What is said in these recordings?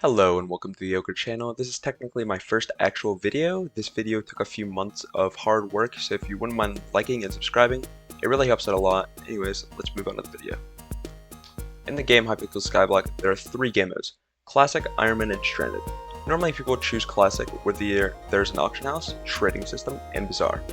Hello and welcome to the Yoga channel. This is technically my first actual video. This video took a few months of hard work, so if you wouldn't mind liking and subscribing, it really helps out a lot. Anyways, let's move on to the video. In the game Hypixel Skyblock, there are 3 game modes: Classic, Ironman, and Stranded. Normally people choose Classic, where there's an auction house, trading system, and bazaar.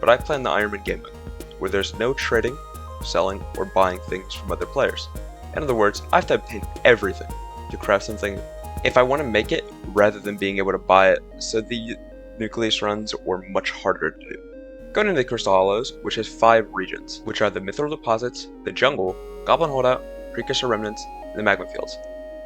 But I play in the Ironman game mode, where there's no trading, selling, or buying things from other players. In other words, I have to obtain everything to craft something if I want to make it rather than being able to buy it, so the Nucleus runs were much harder to do. Going into the Crystal Hallows, which has 5 regions, which are the Mithril deposits, the jungle, Goblin Holdout, Precursor Remnants, and the Magma fields,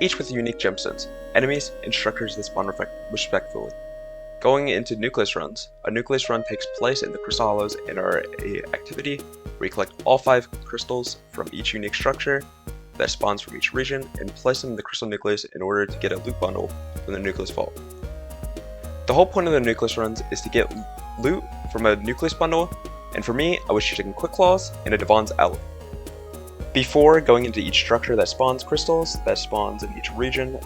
each with unique gemstones, enemies, and structures that spawn respectfully. Going into Nucleus runs, a Nucleus run takes place in the Crystal Hallows and are an activity where you collect all 5 crystals from each unique structure that spawns from each region and place them in the Crystal Nucleus in order to get a loot bundle from the Nucleus Vault. The whole point of the Nucleus runs is to get loot from a Nucleus bundle, and for me, I was choosing Quick Claws and a Divan's Alloy before going into each structure that spawns crystals that spawns in each region,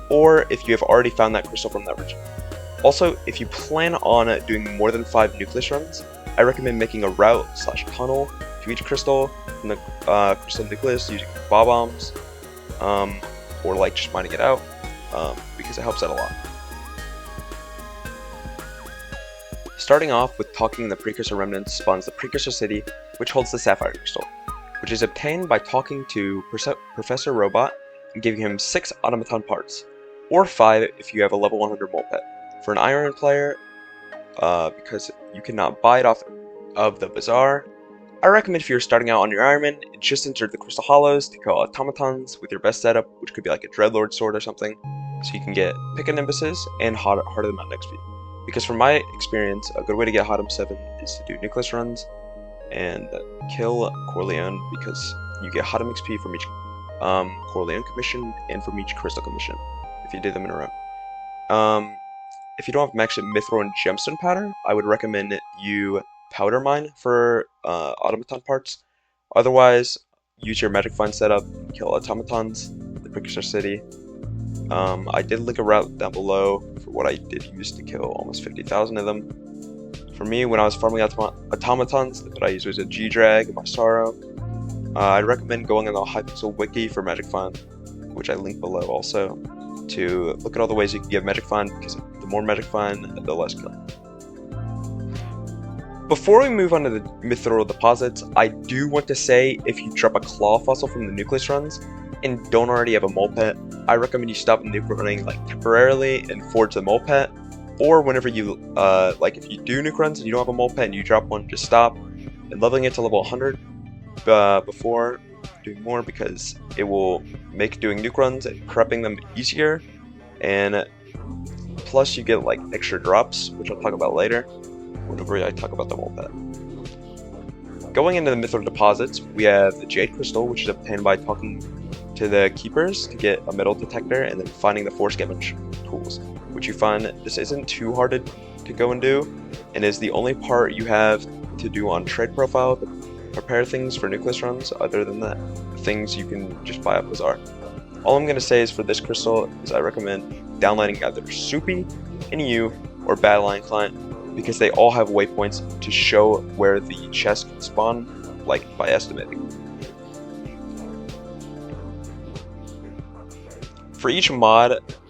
or if you have already found that crystal from that region. Also, if you plan on doing more than 5 Nucleus runs, I recommend making a route/tunnel to each crystal from the Crystal Nucleus using bombs, or like just mining it out, because it helps out a lot. Starting off with talking the Precursor Remnants spawns the Precursor City, which holds the Saphire crystal, which is obtained by talking to Professor Robot and giving him 6 automaton parts, or 5 if you have a level 100 mole pet. For an Iron player, because you cannot buy it off of the bazaar, I recommend if you're starting out on your Ironman, just enter the Crystal Hallows to kill automatons with your best setup, which could be like a Dreadlord sword or something, so you can get Pick and Nimbuses and Heart of the Mountain XP. Because from my experience, a good way to get Hotum 7 is to do Nucleus runs and kill Corleone, because you get Hotum XP from each Corleone commission and from each Crystal commission, if you do them in a row. If you don't have max Mithril and Gemstone Powder, I would recommend you Powder Mine for automaton parts. Otherwise, use your Magic Find setup, kill automatons, the Precursor City. I did link a route down below for what I did use to kill almost 50,000 of them. For me, when I was farming automatons, what I used was a G-Drag and my Sorrow. I'd recommend going on the Hypixel wiki for Magic Find, which I link below also, to look at all the ways you can get Magic Find, because the more Magic Find, the less killing. Before we move on to the Mithril deposits, I do want to say if you drop a Claw Fossil from the Nucleus runs and don't already have a mole pet, I recommend you stop nuke running temporarily and forge the mole pet, or whenever you if you do nuke runs and you don't have a mole pet and you drop one, just stop and leveling it to level 100 before doing more, because it will make doing nuke runs and prepping them easier, and plus you get extra drops, which I'll talk about later whenever I talk about the mole pet. Going into the Mithril deposits, we have the Jade Crystal, which is obtained by talking to the Keepers to get a metal detector, and then finding the 4 scavenge tools, which you find this isn't too hard to go and do, and is the only part you have to do on trade profile to prepare things for Nucleus runs. Other than that, things you can just buy up Bazaar. All I'm going to say is for this crystal is I recommend downloading either Soupy, NU, or Battleline Client, because they all have waypoints to show where the chest can spawn, by estimating. For each mod /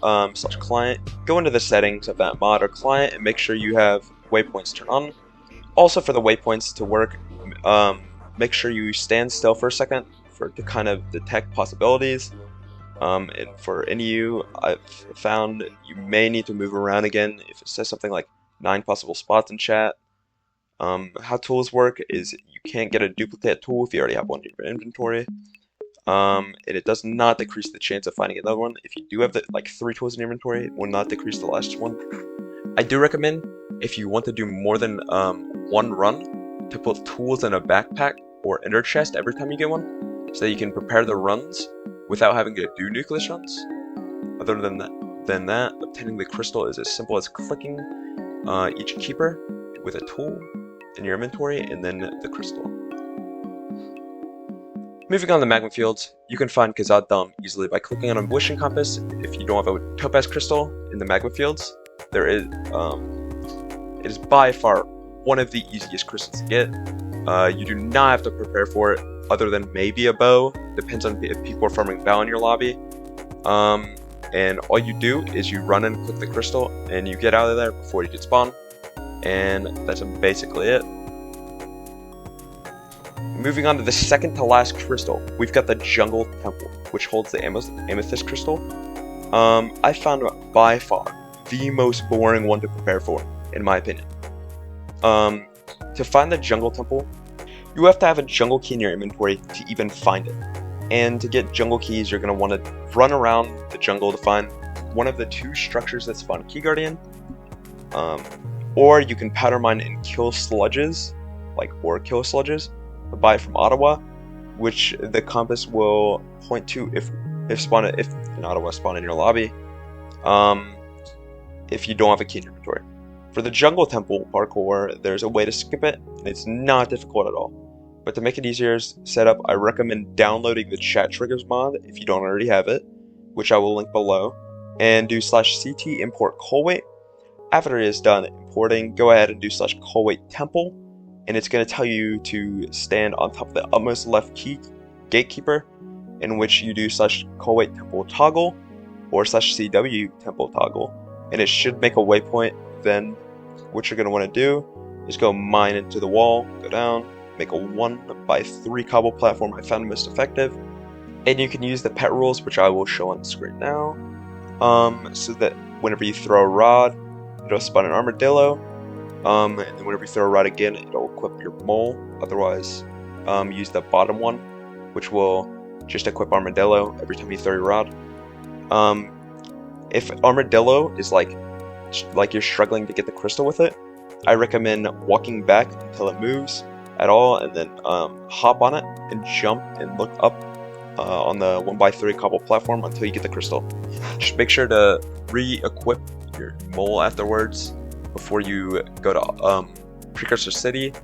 client, go into the settings of that mod or client and make sure you have waypoints turned on. Also, for the waypoints to work, make sure you stand still for a second to kind of detect possibilities. And for NU, I've found you may need to move around again if it says something like 9 possible spots in chat. How tools work is you can't get a duplicate tool if you already have one in your inventory. And it does not decrease the chance of finding another one. If you do have 3 tools in your inventory, it will not decrease the last one. I do recommend, if you want to do more than 1 run, to put tools in a backpack or inner chest every time you get one, so that you can prepare the runs without having to do Nucleus runs. Other than that, obtaining the crystal is as simple as clicking each keeper with a tool in your inventory and then the crystal. Moving on to Magma Fields, you can find Khazad easily by clicking on a wishing compass. If you don't have a topaz crystal in the Magma Fields, there is it is by far one of the easiest crystals to get. You do not have to prepare for it, other than maybe a bow. Depends on if people are farming bow in your lobby. And all you do is you run and click the crystal, and you get out of there before you get spawned. And that's basically it. Moving on to the second to last crystal, we've got the Jungle Temple, which holds the Amethyst crystal. I found by far the most boring one to prepare for, in my opinion. To find the Jungle Temple, you have to have a jungle key in your inventory to even find it. And to get jungle keys, you're going to want to run around the jungle to find one of the two structures that spawn Key Guardian. Or you can powder mine and kill sludges, like ore kill sludges, buy from Ottawa, which the compass will point to if in Ottawa spawn in your lobby, if you don't have a key in your inventory. For the Jungle Temple parkour, there's a way to skip it, and it's not difficult at all. But to make it easier setup, I recommend downloading the Chat Triggers mod if you don't already have it, which I will link below, and do /CT import coal weight. After it is done importing, go ahead and do /coal weight temple, and it's going to tell you to stand on top of the utmost left key gatekeeper, in which you do /coal weight temple toggle or /CW temple toggle, and it should make a waypoint. Then what you're going to want to do is go mine into the wall, go down, make a 1x3 cobble platform I found most effective, and you can use the pet rules, which I will show on the screen now, so that whenever you throw a rod, it'll spawn an armadillo, and then whenever you throw a rod again, it'll equip your mole. Otherwise, use the bottom one, which will just equip armadillo every time you throw your rod. If armadillo is like you're struggling to get the crystal with it, I recommend walking back until it moves at all, and then hop on it and jump and look up on the 1x3 cobble platform until you get the crystal. Just make sure to re-equip your mole afterwards before you go to Precursor City,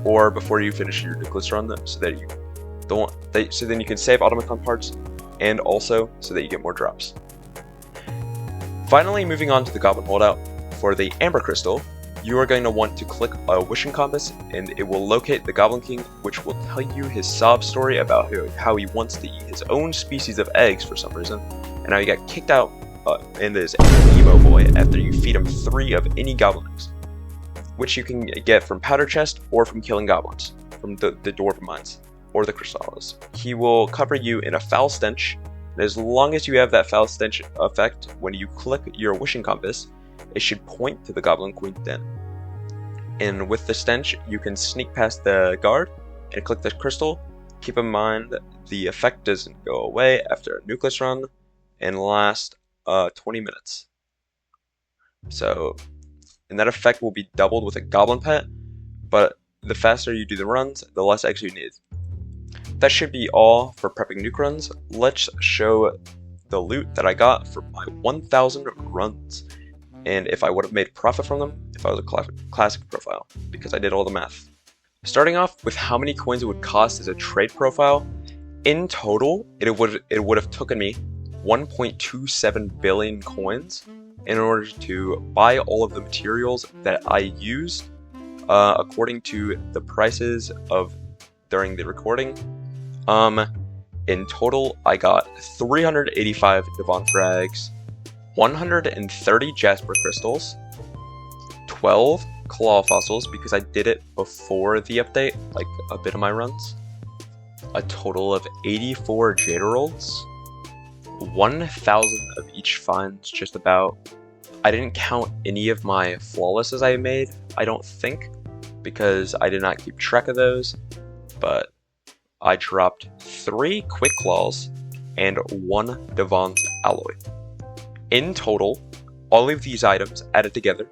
or before you finish your Nucleus run, so that you so then you can save automaton parts, and also so that you get more drops. Finally, moving on to the Goblin Holdout, for the Amber Crystal, you are going to want to click a wishing compass, and it will locate the Goblin King, which will tell you his sob story about how he wants to eat his own species of eggs for some reason, and how he got kicked out and is an emo boy after you feed him 3 of any goblin eggs, which you can get from Powder Chest or from killing goblins, from the Dwarven Mines or the Crystallis. He will cover you in a foul stench, and as long as you have that foul stench effect, when you click your wishing compass, it should point to the Goblin Queen's den. And with the stench, you can sneak past the guard and click the crystal. Keep in mind the effect doesn't go away after a Nucleus run and last 20 minutes. So, and that effect will be doubled with a Goblin Pet, but the faster you do the runs, the less eggs you need. That should be all for prepping nuke runs. Let's show the loot that I got for my 1,000 runs, and if I would have made profit from them if I was a classic profile, because I did all the math. Starting off with how many coins it would cost as a trade profile, in total it would have taken me 1.27 billion coins in order to buy all of the materials that I used according to the prices of during the recording. In total, I got 385 Divan frags, 130 Jasper crystals, 12 claw fossils because I did it before the update, like a bit of my runs, a total of 84 Jade Emeralds, 1,000 of each finds, just about. I didn't count any of my flawlesses I made, I don't think, because I did not keep track of those, but I dropped 3 Quick Claws and 1 Divan's Alloy. In total, all of these items added together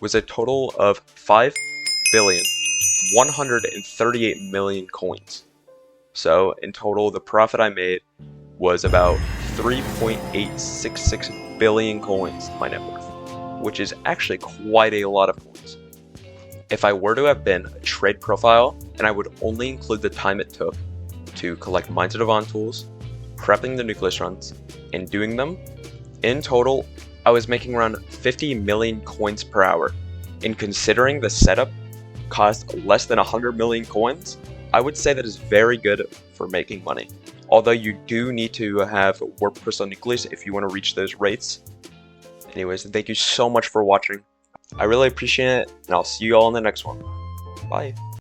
was a total of 5,138,000,000 coins. So in total, the profit I made was about 3.866 billion coins to my net worth, which is actually quite a lot of coins. If I were to have been a trade profile, and I would only include the time it took to collect Mines of Divan tools, prepping the Nucleus runs, and doing them. In total, I was making around 50 million coins per hour. And considering the setup cost less than 100 million coins, I would say that is very good for making money. Although you do need to have Warp Crystal Nucleus if you want to reach those rates. Anyways, thank you so much for watching. I really appreciate it, and I'll see you all in the next one. Bye.